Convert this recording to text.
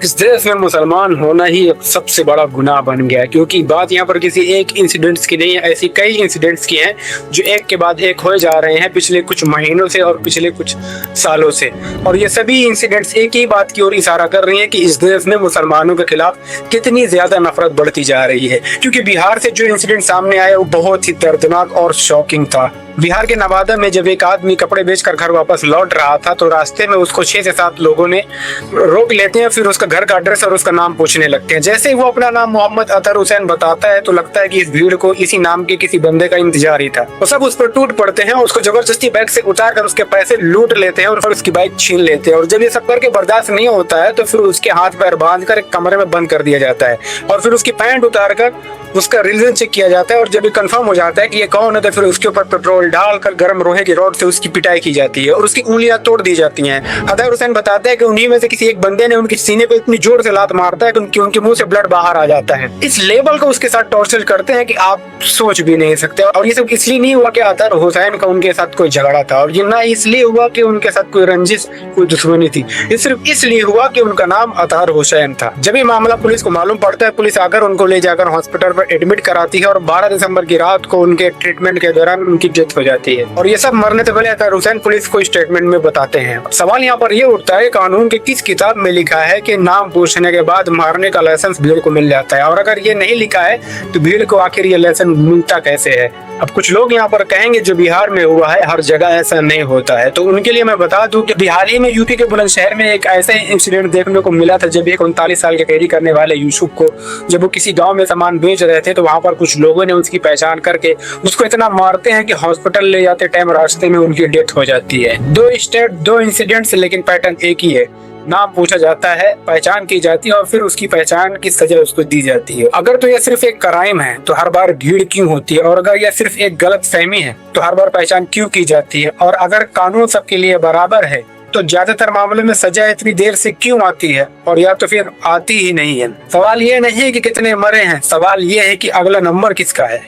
इस देश में मुसलमान होना ही एक सबसे बड़ा गुनाह बन गया है, क्योंकि बात यहाँ पर किसी एक इंसिडेंट्स की नहीं है, ऐसी कई इंसिडेंट्स की हैं जो एक के बाद एक हो जा रहे हैं पिछले कुछ महीनों से और पिछले कुछ सालों से। और ये सभी इंसिडेंट्स एक ही बात की ओर इशारा कर रही हैं कि इस देश में मुसलमानों के खिलाफ कितनी ज्यादा नफरत बढ़ती जा रही है। क्योंकि बिहार से जो इंसिडेंट सामने आया वो बहुत ही दर्दनाक और शॉकिंग था। बिहार के नवादा में जब एक आदमी कपड़े बेचकर घर वापस लौट रहा था तो रास्ते में उसको 6 से 7 लोगों ने रोक लेते हैं, फिर उसका घर का एड्रेस और उसका नाम पूछने लगते हैं। जैसे ही वो अपना नाम मोहम्मद अतहर हुसैन बताता है तो लगता है कि इस भीड़ को इसी नाम के किसी बंदे का इंतजार ही था। वो सब उस पर टूट पड़ते हैं, उसको जबरदस्ती बाइक से उतार कर उसके पैसे लूट लेते हैं और फिर उसकी बाइक छीन लेते हैं। और जब ये सब करके बर्दाश्त नहीं होता है तो फिर उसके हाथ पैर बांध कर एक कमरे में बंद कर दिया जाता है और फिर उसकी पैंट उतार कर उसका रिलीजन चेक किया जाता है। और जब ये कंफर्म हो जाता है कि ये कौन है तो फिर उसके ऊपर पेट्रोल डालकर गर्म लोहे की रॉड से उसकी पिटाई की जाती है और उसकी उंगलियां तोड़ दी जाती हैं। अतहर हुसैन बताते हैं कि उन्हीं में से किसी एक बंदे ने उनके सीने पे इतनी जोर से लात मारता है कि उनके मुंह से ब्लड बाहर आ जाता है। इस लेवल को उसके साथ टॉर्चर करते हैं कि आप सोच भी नहीं सकते। और ये सब इसलिए नहीं हुआ कि अतहर हुसैन का उनके साथ कोई झगड़ा था, और ये ना इसलिए हुआ कि उनके साथ कोई रंजिश, कोई दुश्मनी थी। ये सिर्फ इसलिए हुआ कि उनका नाम अतहर हुसैन था। जब ये मामला पुलिस को मालूम पड़ता है, पुलिस आकर उनको ले जाकर हॉस्पिटल पर एडमिट कराती है और 12 दिसंबर की रात को उनके ट्रीटमेंट के दौरान उनकी डेथ हो जाती है। और ये सब मरने से पहले अतहर हुसैन पुलिस को स्टेटमेंट में बताते हैं। सवाल यहाँ पर ये उठता है, कानून के किस किताब में लिखा है कि नाम पूछने के बाद मारने का लाइसेंस भीड़ को मिल जाता है? और अगर ये नहीं लिखा है तो भीड़ को आखिर ये लाइसेंस मिलता कैसे है? अब कुछ लोग यहाँ पर कहेंगे जो बिहार में हुआ है हर जगह ऐसा नहीं होता है, तो उनके लिए मैं बता दूं कि बिहार ही में यूपी के बुलंदशहर में एक ऐसा इंसिडेंट देखने को मिला था जब एक 39 साल के कैदी करने वाले यूसुफ को जब वो किसी गांव में सामान बेच रहे थे तो वहां पर कुछ लोगों ने उसकी पहचान करके उसको इतना मारते हैं कि हॉस्पिटल ले जाते टाइम रास्ते में उनकी डेथ हो जाती है। 2 स्टेट 2 इंसिडेंट्स, लेकिन पैटर्न एक ही है। नाम पूछा जाता है, पहचान की जाती है और फिर उसकी पहचान की सजा उसको दी जाती है। अगर तो यह सिर्फ एक क्राइम है तो हर बार भीड़ क्यों होती है? और अगर यह सिर्फ एक गलत फहमी है तो हर बार पहचान क्यों की जाती है? और अगर कानून सबके लिए बराबर है तो ज्यादातर मामलों में सजा इतनी देर से क्यों आती है, और या तो फिर आती ही नहीं है? सवाल ये नहीं है कि कितने मरे हैं, सवाल ये है कि अगला नंबर किसका है।